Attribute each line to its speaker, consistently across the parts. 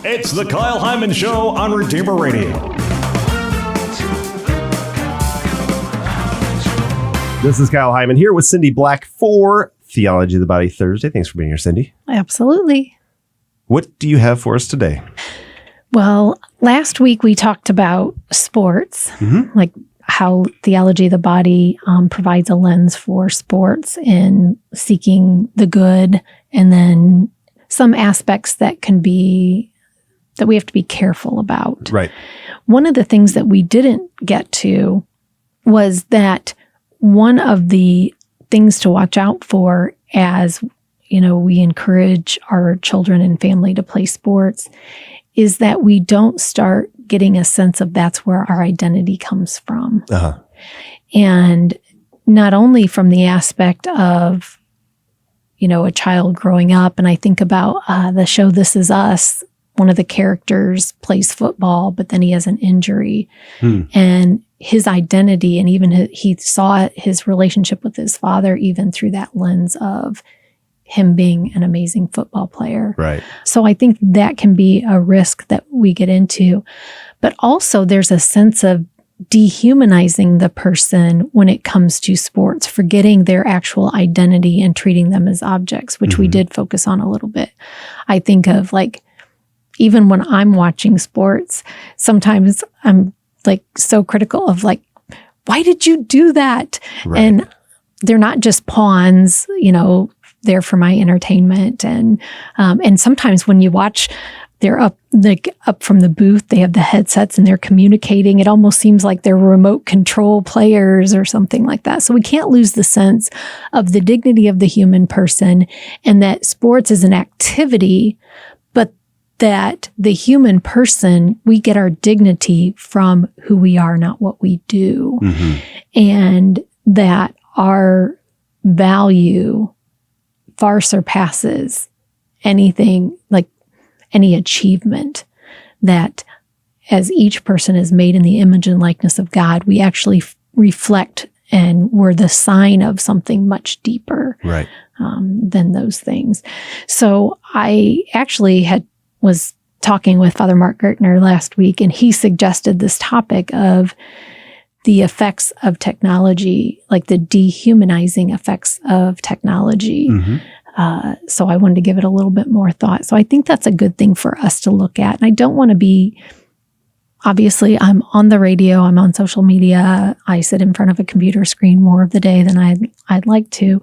Speaker 1: It's the Kyle Hyman Show on Redeemer Radio.
Speaker 2: This is Kyle Hyman here with Cindy Black for Theology of the Body Thursday. Thanks for being here, Cindy.
Speaker 3: Absolutely.
Speaker 2: What do you have for us today?
Speaker 3: Well, last week we talked about sports, like how Theology of the Body provides a lens for sports in seeking the good, and then some aspects that we have to be careful about.
Speaker 2: Right.
Speaker 3: One of the things that we didn't get to was that one of the things to watch out for as, we encourage our children and family to play sports is that we don't start getting a sense of that's where our identity comes from.
Speaker 2: Uh-huh.
Speaker 3: And not only from the aspect of, a child growing up, and I think about the show This Is Us. One of the characters plays football, but then he has an injury. And his identity, and even he saw his relationship with his father even through that lens of him being an amazing football player.
Speaker 2: Right.
Speaker 3: So I think that can be a risk that we get into. But also there's a sense of dehumanizing the person when it comes to sports, forgetting their actual identity and treating them as objects, which we did focus on a little bit. I think of even when I'm watching sports, sometimes I'm so critical of why did you do that?
Speaker 2: Right.
Speaker 3: And they're not just pawns, there for my entertainment. And sometimes when you watch, they're up from the booth, they have the headsets and they're communicating. It almost seems like they're remote control players or something like that. So we can't lose the sense of the dignity of the human person, and that sports is an activity, but that the human person, we get our dignity from who we are, not what we do. And that our value far surpasses anything, any achievement, that as each person is made in the image and likeness of God, we actually reflect and we're the sign of something much deeper than those things. So I actually was talking with Father Mark Gertner last week, and he suggested this topic of the effects of technology, like the dehumanizing effects of technology. So I wanted to give it a little bit more thought. So I think that's a good thing for us to look at. And I don't want to be, obviously, I'm on the radio, I'm on social media, I sit in front of a computer screen more of the day than I'd like to.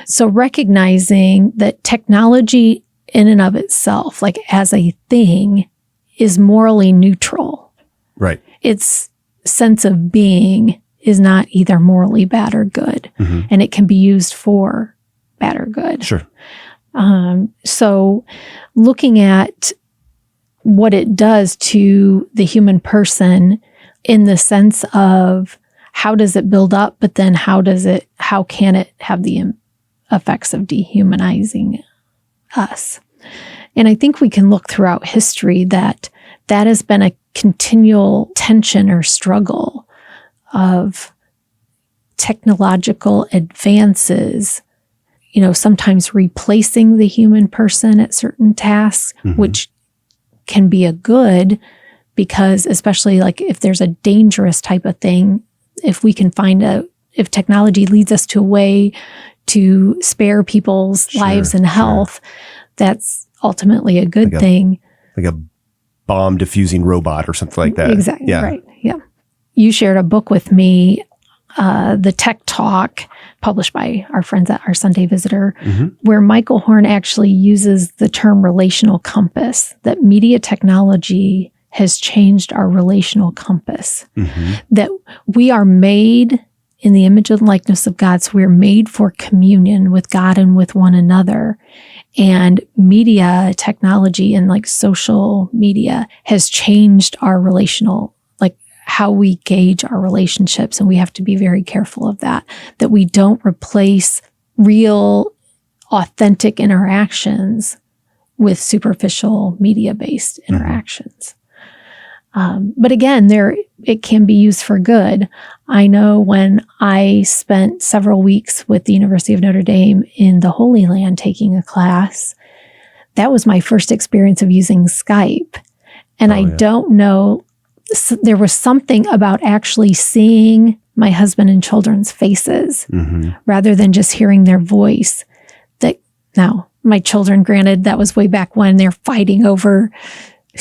Speaker 3: So recognizing that technology in and of itself, as a thing, is morally neutral.
Speaker 2: Right. Its
Speaker 3: sense of being is not either morally bad or good. And it can be used for bad or good.
Speaker 2: Sure.
Speaker 3: So looking at what it does to the human person in the sense of how does it build up, but then how can it have the effects of dehumanizing us? And I think we can look throughout history that has been a continual tension or struggle of technological advances, sometimes replacing the human person at certain tasks, which can be a good, because especially if there's a dangerous type of thing, if we can if technology leads us to a way to spare people's lives and health, that's ultimately a good thing.
Speaker 2: Like a bomb diffusing robot or something like that.
Speaker 3: Exactly. Yeah. Right. Yeah. You shared a book with me, the Tech Talk, published by our friends at our Sunday Visitor, where Michael Horn actually uses the term relational compass, that media technology has changed our relational compass, that we are made in the image and likeness of God. So we're made for communion with God and with one another. And media technology and social media has changed our relational, how we gauge our relationships. And we have to be very careful of that we don't replace real, authentic interactions with superficial media-based interactions. But again, it can be used for good. I know when I spent several weeks with the University of Notre Dame in the Holy Land taking a class, that was my first experience of using Skype. And I don't know, there was something about actually seeing my husband and children's faces rather than just hearing their voice. That now, my children, granted, that was way back when they're fighting over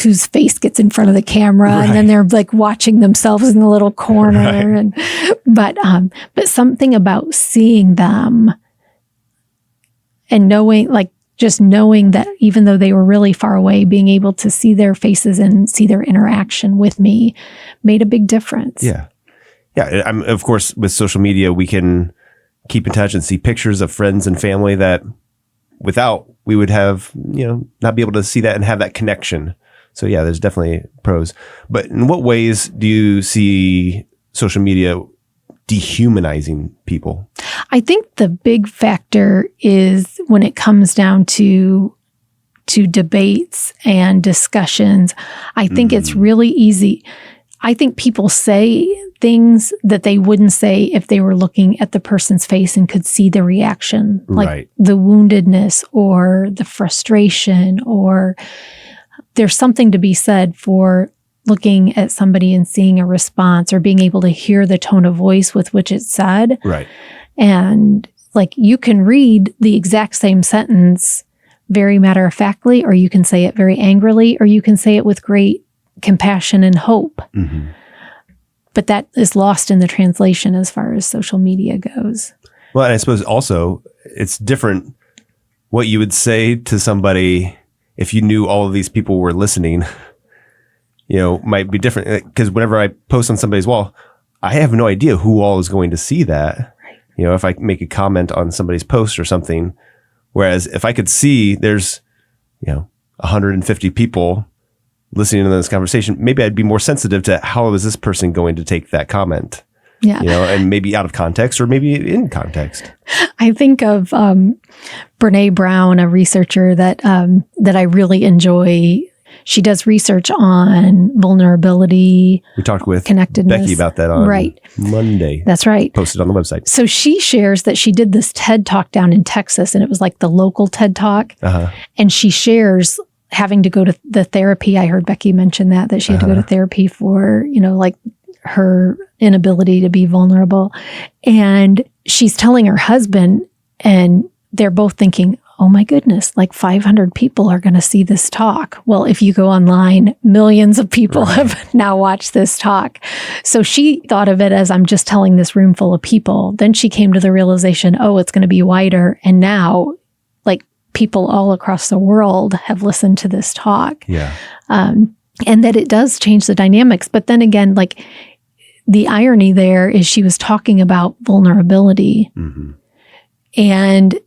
Speaker 3: whose face gets in front of the camera, and then they're like watching themselves in the little corner. And but something about seeing them and knowing, like just knowing that even though they were really far away, being able to see their faces and see their interaction with me made a big difference.
Speaker 2: Yeah. Of course, with social media, we can keep in touch and see pictures of friends and family that without we would have, not be able to see that and have that connection. So yeah, there's definitely pros. But in what ways do you see social media dehumanizing people?
Speaker 3: I think the big factor is when it comes down to debates and discussions. I think it's really easy. I think people say things that they wouldn't say if they were looking at the person's face and could see the reaction, like the woundedness or the frustration, or there's something to be said for looking at somebody and seeing a response or being able to hear the tone of voice with which it's said.
Speaker 2: Right.
Speaker 3: And like you can read the exact same sentence very matter-of-factly, or you can say it very angrily, or you can say it with great compassion and hope. But that is lost in the translation as far as social media goes.
Speaker 2: Well, and I suppose also it's different what you would say to somebody if you knew all of these people were listening, might be different. Because whenever I post on somebody's wall, I have no idea who all is going to see that. Right. If I make a comment on somebody's post or something, whereas if I could see there's, 150 people listening to this conversation, maybe I'd be more sensitive to how is this person going to take that comment. Yeah. And maybe out of context or maybe in context.
Speaker 3: I think of Brene Brown, a researcher that I really enjoy. She does research on vulnerability.
Speaker 2: We talked with
Speaker 3: connectedness.
Speaker 2: Becky about that on Monday.
Speaker 3: That's right.
Speaker 2: Posted on the website.
Speaker 3: So she shares that she did this TED Talk down in Texas, and it was like the local TED Talk. And she shares having to go to the therapy. I heard Becky mention that she had to go to therapy for, like her inability to be vulnerable. And she's telling her husband, and they're both thinking, oh my goodness, like 500 people are going to see this talk. Well, if you go online, millions of people have now watched this talk. So she thought of it as, I'm just telling this room full of people. Then she came to the realization, oh, it's going to be wider. And now, like, people all across the world have listened to this talk.
Speaker 2: Yeah.
Speaker 3: And that it does change the dynamics. But then again, like, the irony there is she was talking about vulnerability. And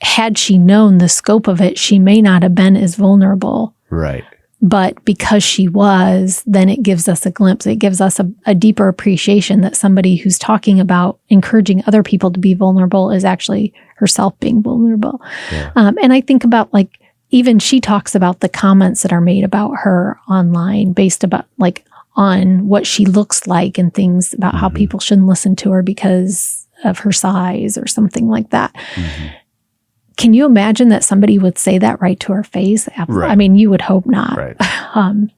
Speaker 3: had she known the scope of it, she may not have been as vulnerable.
Speaker 2: Right.
Speaker 3: But because she was, then it gives us a glimpse. It gives us a deeper appreciation that somebody who's talking about encouraging other people to be vulnerable is actually herself being vulnerable. Yeah. And I think about, like, even she talks about the comments that are made about her online based about, like, on what she looks like and things about how people shouldn't listen to her because of her size or something like that. Can you imagine that somebody would say that right to her face? Right. I mean, you would hope not.
Speaker 2: Right.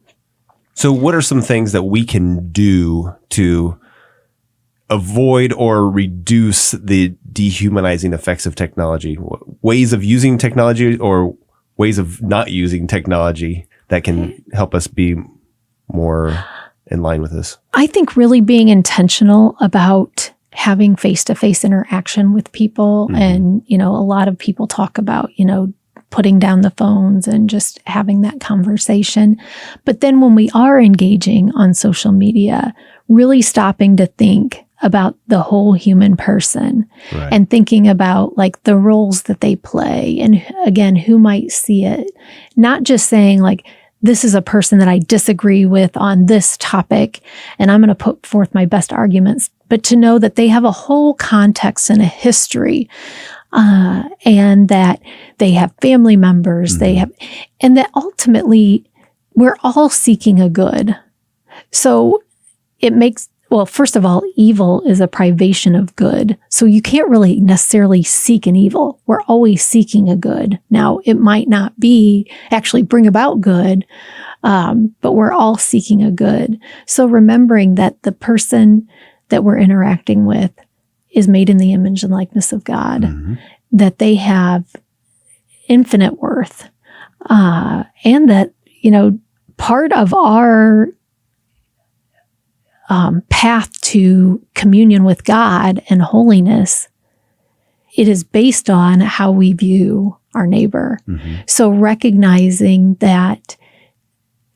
Speaker 2: So what are some things that we can do to avoid or reduce the dehumanizing effects of technology? Ways of using technology or ways of not using technology that can help us be more in line with this?
Speaker 3: I think really being intentional about having face-to-face interaction with people. And, a lot of people talk about, putting down the phones and just having that conversation. But then when we are engaging on social media, really stopping to think about the whole human person and thinking about, like, the roles that they play and, again, who might see it. Not just saying, like, this is a person that I disagree with on this topic, and I'm going to put forth my best arguments, but to know that they have a whole context and a history, and that they have family members, and that ultimately we're all seeking a good. So it makes, well, first of all, evil is a privation of good. So you can't really necessarily seek an evil. We're always seeking a good. Now, it might not be actually bring about good, but we're all seeking a good. So remembering that the person that we're interacting with is made in the image and likeness of God, that they have infinite worth, and that, part of our path to communion with God and holiness, it is based on how we view our neighbor. So recognizing that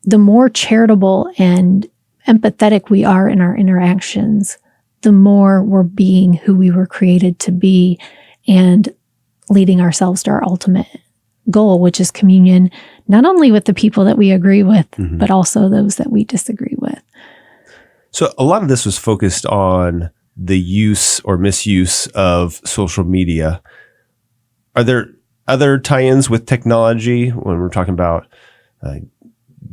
Speaker 3: the more charitable and empathetic we are in our interactions, the more we're being who we were created to be and leading ourselves to our ultimate goal, which is communion, not only with the people that we agree with, but also those that we disagree with.
Speaker 2: So a lot of this was focused on the use or misuse of social media. Are there other tie-ins with technology when we're talking about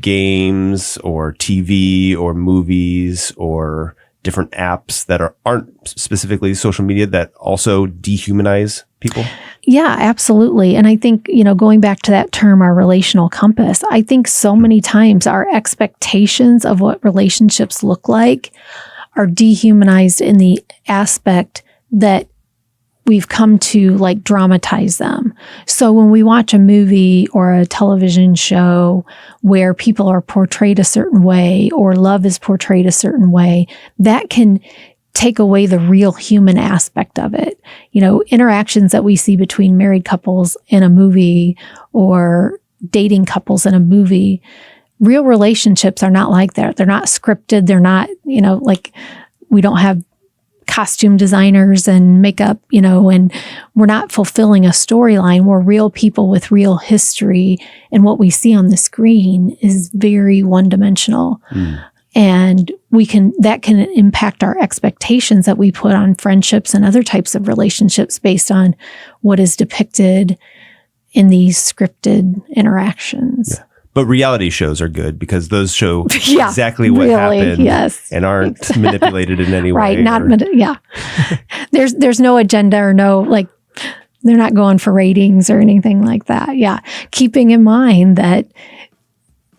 Speaker 2: games or TV or movies or different apps that aren't specifically social media that also dehumanize people?
Speaker 3: Yeah, absolutely. And I think, going back to that term, our relational compass, I think so many times our expectations of what relationships look like are dehumanized in the aspect that we've come to dramatize them. So when we watch a movie or a television show where people are portrayed a certain way or love is portrayed a certain way, that can take away the real human aspect of it. Interactions that we see between married couples in a movie or dating couples in a movie, real relationships are not like that. They're not scripted. They're not, we don't have costume designers and makeup, and we're not fulfilling a storyline. We're real people with real history. And what we see on the screen is very one-dimensional. And that can impact our expectations that we put on friendships and other types of relationships based on what is depicted in these scripted interactions.
Speaker 2: Yeah. But reality shows are good because those show exactly what happened and aren't manipulated in any way.
Speaker 3: Right. There's no agenda or no, they're not going for ratings or anything like that. Yeah. Keeping in mind that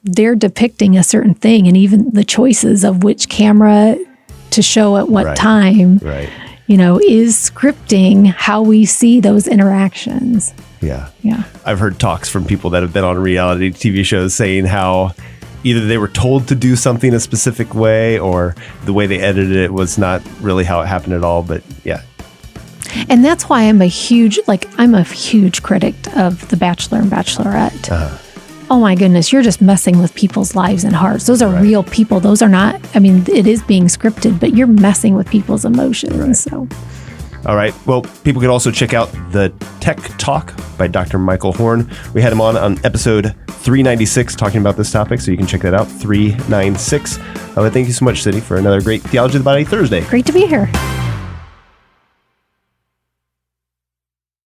Speaker 3: they're depicting a certain thing, and even the choices of which camera to show at what time, is scripting how we see those interactions.
Speaker 2: Yeah. I've heard talks from people that have been on reality TV shows saying how either they were told to do something a specific way or the way they edited it was not really how it happened at all. But yeah.
Speaker 3: And that's why I'm a huge critic of The Bachelor and Bachelorette. Oh my goodness, you're just messing with people's lives and hearts. Those are real people. Those are not, it is being scripted, but you're messing with people's emotions. So.
Speaker 2: All right. Well, people can also check out the Tech Talk by Dr. Michael Horn. We had him on episode 396 talking about this topic, so you can check that out, 396. Thank you so much, Cindy, for another great Theology of the Body Thursday.
Speaker 3: Great to be here.